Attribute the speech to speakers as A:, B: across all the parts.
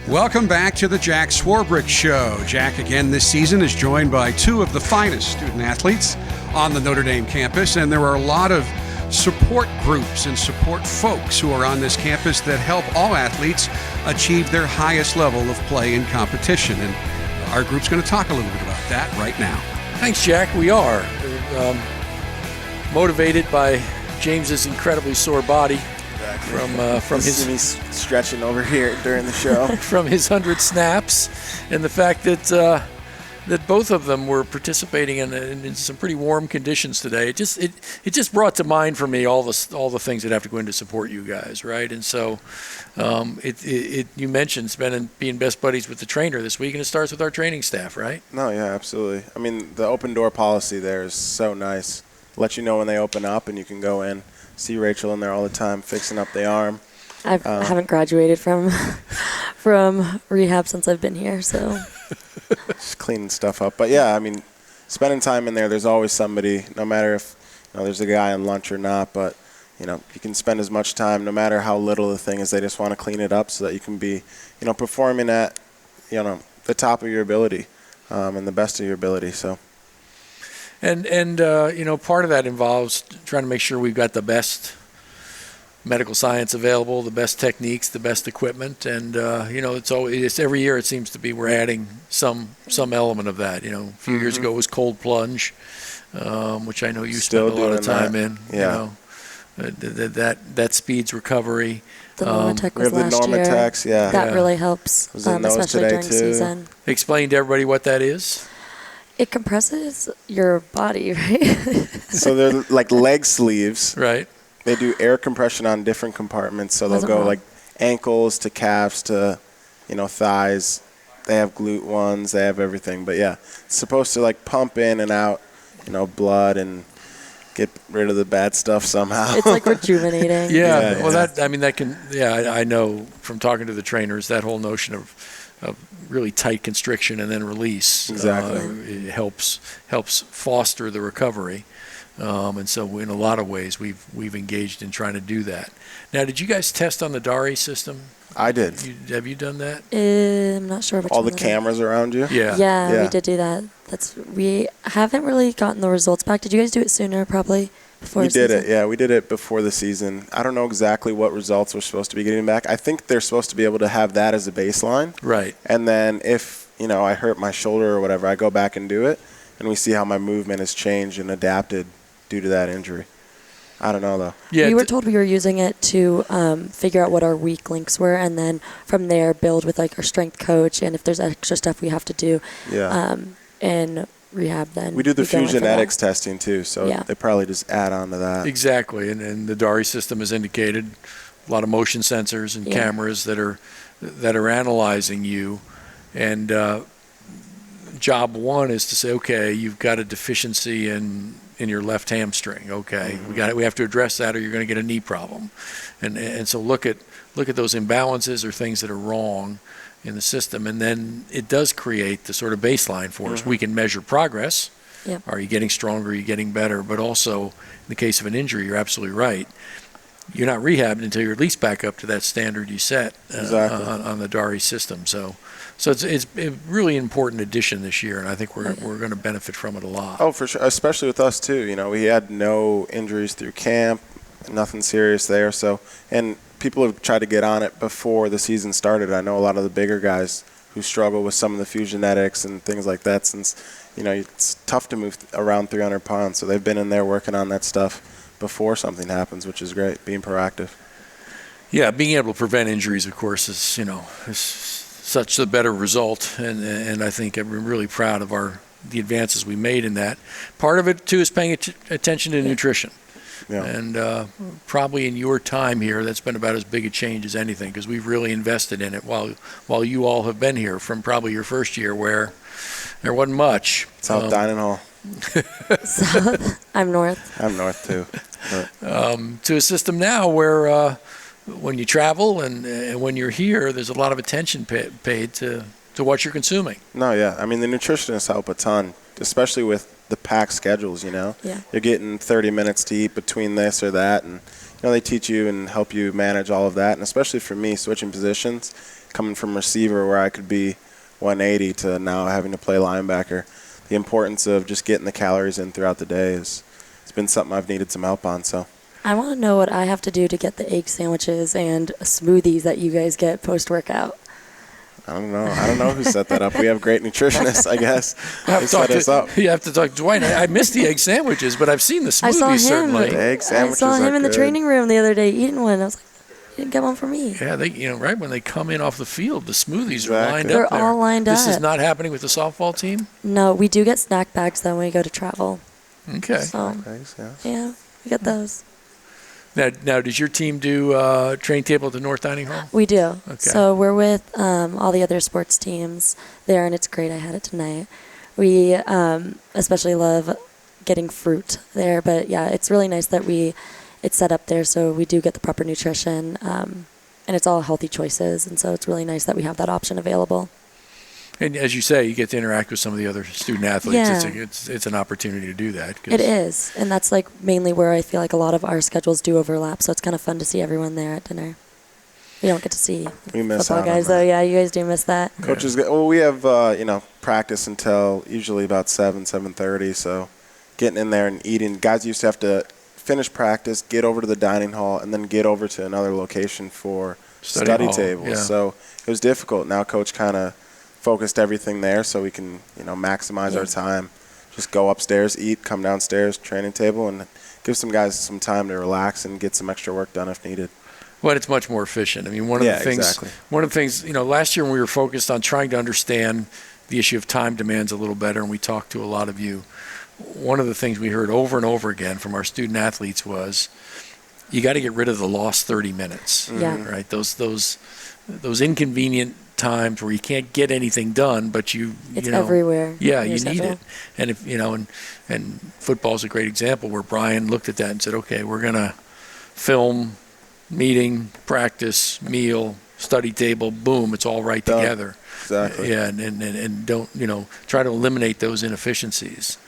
A: Welcome back to the Jack Swarbrick Show. Jack, again this season, is joined by two of the finest student athletes on the Notre Dame campus, and there are a lot of support groups and support folks who are on this campus that help all athletes achieve their highest level of play and competition. And our group's going to talk a little bit about that right now.
B: Thanks, Jack. We are motivated by James's incredibly sore body from his
C: me stretching over here during the show
B: from his 100 snaps, and the fact that both of them were participating in some pretty warm conditions today. It just brought to mind for me all the things that have to go into support you guys, right? And so you mentioned being best buddies with the trainer this week, and it starts with our training staff, right?
C: No, yeah, absolutely. I mean, the open door policy there is so nice. Let you know when they open up, and you can go in. See Rachel in there all the time fixing up the arm.
D: I haven't graduated from rehab since I've been here, so
C: just cleaning stuff up. But yeah, I mean, spending time in there's always somebody, no matter if there's a guy on lunch or not, but you can spend as much time, no matter how little the thing is. They just want to clean it up so that you can be performing at the top of your ability and the best of your ability. So
B: And part of that involves trying to make sure we've got the best medical science available, the best techniques, the best equipment, and it's every year it seems to be we're adding some element of that. A few years ago it was cold plunge, which I know you spend a lot of time in.
C: Yeah.
B: That speeds recovery.
D: The Normatec was
C: we have the
D: last year.
C: Normatecs, yeah.
D: That really helps,
C: Was in those
D: especially
C: today
D: during
C: too.
D: season.
B: Explain to everybody what that is.
D: It compresses your body, right?
C: So they're like leg sleeves.
B: Right.
C: They do air compression on different compartments. So they'll go like ankles to calves to, thighs. They have glute ones. They have everything. But yeah, it's supposed to like pump in and out, blood and get rid of the bad stuff somehow.
D: It's like rejuvenating.
B: Yeah. Well, I know from talking to the trainers, that whole notion of really tight constriction and then release
C: exactly
B: it helps foster the recovery, and so in a lot of ways we've engaged in trying to do that. Now, did you guys test on the Dhari system?
C: I did.
B: Have you done that?
D: I'm not sure.
C: All the cameras around you.
D: Yeah, we did do that. We haven't really gotten the results back. Did you guys do it sooner? Probably.
C: We did it, yeah. We did it before the season. I don't know exactly what results we're supposed to be getting back. I think they're supposed to be able to have that as a baseline.
B: Right.
C: And then if, I hurt my shoulder or whatever, I go back and do it, and we see how my movement has changed and adapted due to that injury. I don't know, though.
D: Yeah, we were told we were using it to figure out what our weak links were, and then from there build with like our strength coach, and if there's extra stuff we have to do.
C: Yeah.
D: And rehab then.
C: We do the Fusionetics testing too, so they probably just add on to that.
B: Exactly, and the Dhari system has indicated a lot of motion sensors and cameras that are analyzing you, and job one is to say, okay, you've got a deficiency in your left hamstring. Okay, we have to address that, or you're going to get a knee problem, and so look at those imbalances or things that are wrong in the system, and then it does create the sort of baseline for us. We can measure progress.
D: Yep.
B: Are you getting stronger? Are you getting better? But also, in the case of an injury, you're absolutely right. You're not rehabbed until you're at least back up to that standard you set on the Dhari system. So it's a really important addition this year, and I think we're going to benefit from it a lot.
C: Oh, for sure, especially with us too. We had no injuries through camp, nothing serious there. So and people have tried to get on it before the season started. I know a lot of the bigger guys who struggle with some of the Fusionetics and things like that, since it's tough to move around 300 pounds. So they've been in there working on that stuff before something happens, which is great, being proactive.
B: Yeah, being able to prevent injuries, of course, is such a better result, and I think I'm really proud of the advances we made in that. Part of it too is paying attention to nutrition. Yeah. And probably in your time here, that's been about as big a change as anything, because we've really invested in it while you all have been here, from probably your first year where there wasn't much.
C: South Dining Hall.
D: South. I'm North.
C: I'm North too.
B: To a system now where when you travel and when you're here, there's a lot of attention paid to what you're consuming.
C: No, yeah. I mean, the nutritionists help a ton, especially with the packed schedules,
D: Yeah.
C: You're getting 30 minutes to eat between this or that, and they teach you and help you manage all of that. And especially for me, switching positions, coming from receiver where I could be 180 to now having to play linebacker. The importance of just getting the calories in throughout the day it's been something I've needed some help on. So
D: I want to know what I have to do to get the egg sandwiches and smoothies that you guys get post-workout.
C: I don't know who set that up. We have great nutritionists, I guess. They set us up.
B: You have to talk to Dwayne. I missed the egg sandwiches, but I've seen the smoothies, certainly.
C: The egg sandwiches
D: I saw him in the
C: good.
D: training room the other day eating one. I was like, you didn't get one for me.
B: Yeah, right when they come in off the field, the smoothies are
C: Exactly.
B: lined
D: They're
B: up there.
D: all lined
B: This is
D: up.
B: not happening with the softball team?
D: No, we do get snack bags, though, when we go to travel.
B: Okay.
D: So,
C: Thanks, yeah.
D: yeah, we get those.
B: Now, does your team do training table at the North Dining Hall?
D: We do.
B: Okay.
D: So we're with all the other sports teams there, and it's great. I had it tonight. We especially love getting fruit there, but yeah, it's really nice that it's set up there so we do get the proper nutrition, and it's all healthy choices, and so it's really nice that we have that option available.
B: And as you say, you get to interact with some of the other student athletes.
D: Yeah.
B: It's an opportunity to do that.
D: It is, and that's like mainly where I feel like a lot of our schedules do overlap, so it's kind of fun to see everyone there at dinner. We don't get to see
C: We miss
D: football
C: out on
D: guys,
C: that.
D: though. Yeah, you guys do miss that.
C: Coaches, we have practice until usually about 7:30. So getting in there and eating. Guys used to have to finish practice, get over to the dining hall, and then get over to another location for study
B: hall,
C: tables.
B: yeah.
C: So it was difficult. Now Coach kind of focused everything there so we can maximize our time. Just go upstairs, eat, come downstairs, training table, and give some guys some time to relax and get some extra work done if needed.
B: Well, it's much more efficient. I mean, one of the things, last year when we were focused on trying to understand the issue of time demands a little better, and we talked to a lot of you, one of the things we heard over and over again from our student athletes was, you got to get rid of the lost 30 minutes.
D: Yeah.
B: Right? Those inconvenient times where you can't get anything done, but
D: It's everywhere.
B: Yeah,
D: in
B: you
D: your
B: need
D: schedule.
B: it. And if and football's a great example where Brian looked at that and said, okay, we're gonna film, meeting, practice, meal, study table, boom, it's all right
C: Done.
B: together.
C: Exactly.
B: Yeah, and don't try to eliminate those inefficiencies.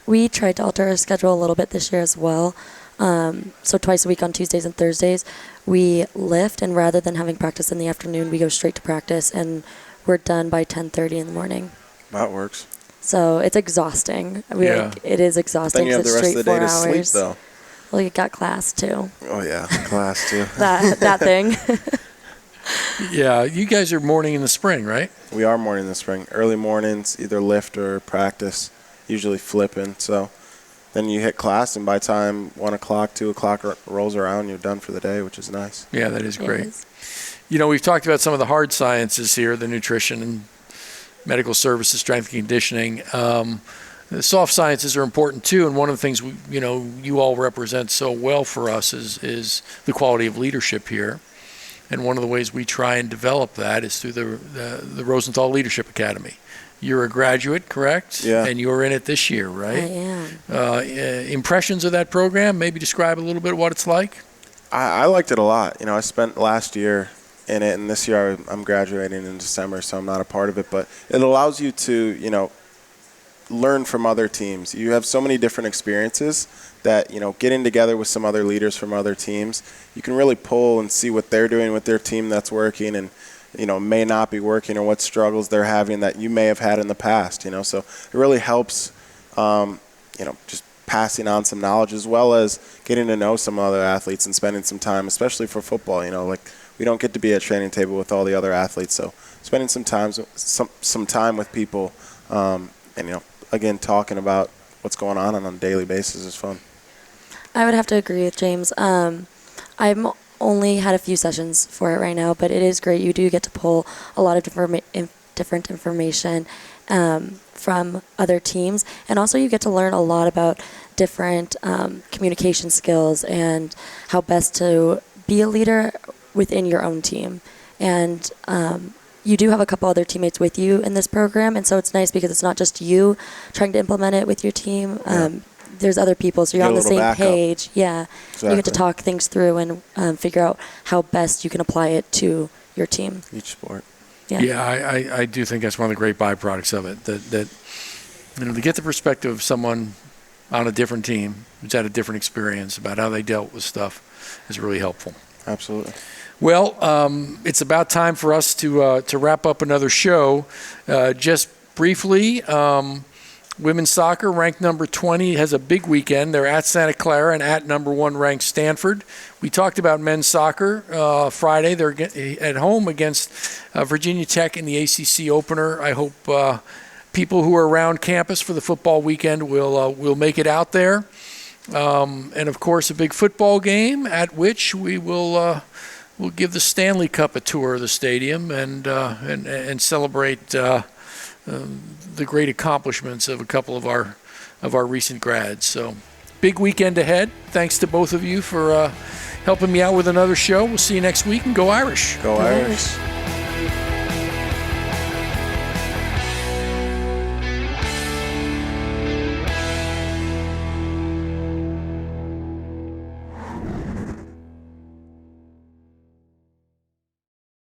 D: We tried to alter our schedule a little bit this year as well. So twice a week on Tuesdays and Thursdays, we lift, and rather than having practice in the afternoon, we go straight to practice, and we're done by 10:30 in the morning.
C: That works.
D: So it's exhausting. It is exhausting.
C: Then you have
D: 'cause
C: the
D: it's
C: rest of the
D: straight
C: day
D: 4
C: to
D: hours.
C: sleep, though.
D: Well, you got class too.
C: Oh, yeah, class, too.
D: that thing.
B: Yeah, you guys are morning in the spring, right?
C: We are morning in the spring. Early mornings, either lift or practice, usually flipping. So then you hit class, and by the time 1 o'clock, 2 o'clock rolls around, you're done for the day, which is nice.
B: Yeah, that is
D: It
B: great.
D: is.
B: We've talked about some of the hard sciences here, the nutrition and medical services, strength and conditioning. The soft sciences are important too, and one of the things you all represent so well for us is the quality of leadership here. And one of the ways we try and develop that is through the Rosenthal Leadership Academy. You're a graduate, correct?
C: Yeah.
B: And you're in it this year, right?
D: I am.
B: Impressions of that program? Maybe describe a little bit what it's like.
C: I liked it a lot. I spent last year in it, and this year I'm graduating in December, so I'm not a part of it. But it allows you to, learn from other teams. You have so many different experiences that, getting together with some other leaders from other teams, you can really pull and see what they're doing with their team that's working and, may not be working, or what struggles they're having that you may have had in the past, So it really helps, just passing on some knowledge, as well as getting to know some other athletes and spending some time, especially for football, we don't get to be at training table with all the other athletes. So spending some time with people, and, again, talking about what's going on a daily basis is fun.
D: I would have to agree with James. I've only had a few sessions for it right now, but it is great. You do get to pull a lot of different information from other teams, and also you get to learn a lot about different communication skills and how best to be a leader within your own team. And you do have a couple other teammates with you in this program, and so it's nice because it's not just you trying to implement it with your team. There's other people, so you're on the same page. Yeah,
C: Exactly.
D: you get to talk things through and figure out how best you can apply it to your team.
C: Each sport.
D: Yeah,
B: I do think that's one of the great byproducts of it, that to get the perspective of someone on a different team who's had a different experience about how they dealt with stuff is really helpful.
C: Absolutely.
B: Well, it's about time for us to wrap up another show. Just briefly, women's soccer, ranked number 20, has a big weekend. They're at Santa Clara and at number 1 ranked Stanford. We talked about men's soccer Friday. They're at home against Virginia Tech in the ACC opener. I hope people who are around campus for the football weekend will make it out there. And of course, a big football game at which we will we'll give the Stanley Cup a tour of the stadium and celebrate the great accomplishments of a couple of our recent grads. So, big weekend ahead. Thanks to both of you for helping me out with another show. We'll see you next week, and go Irish.
C: Go Irish.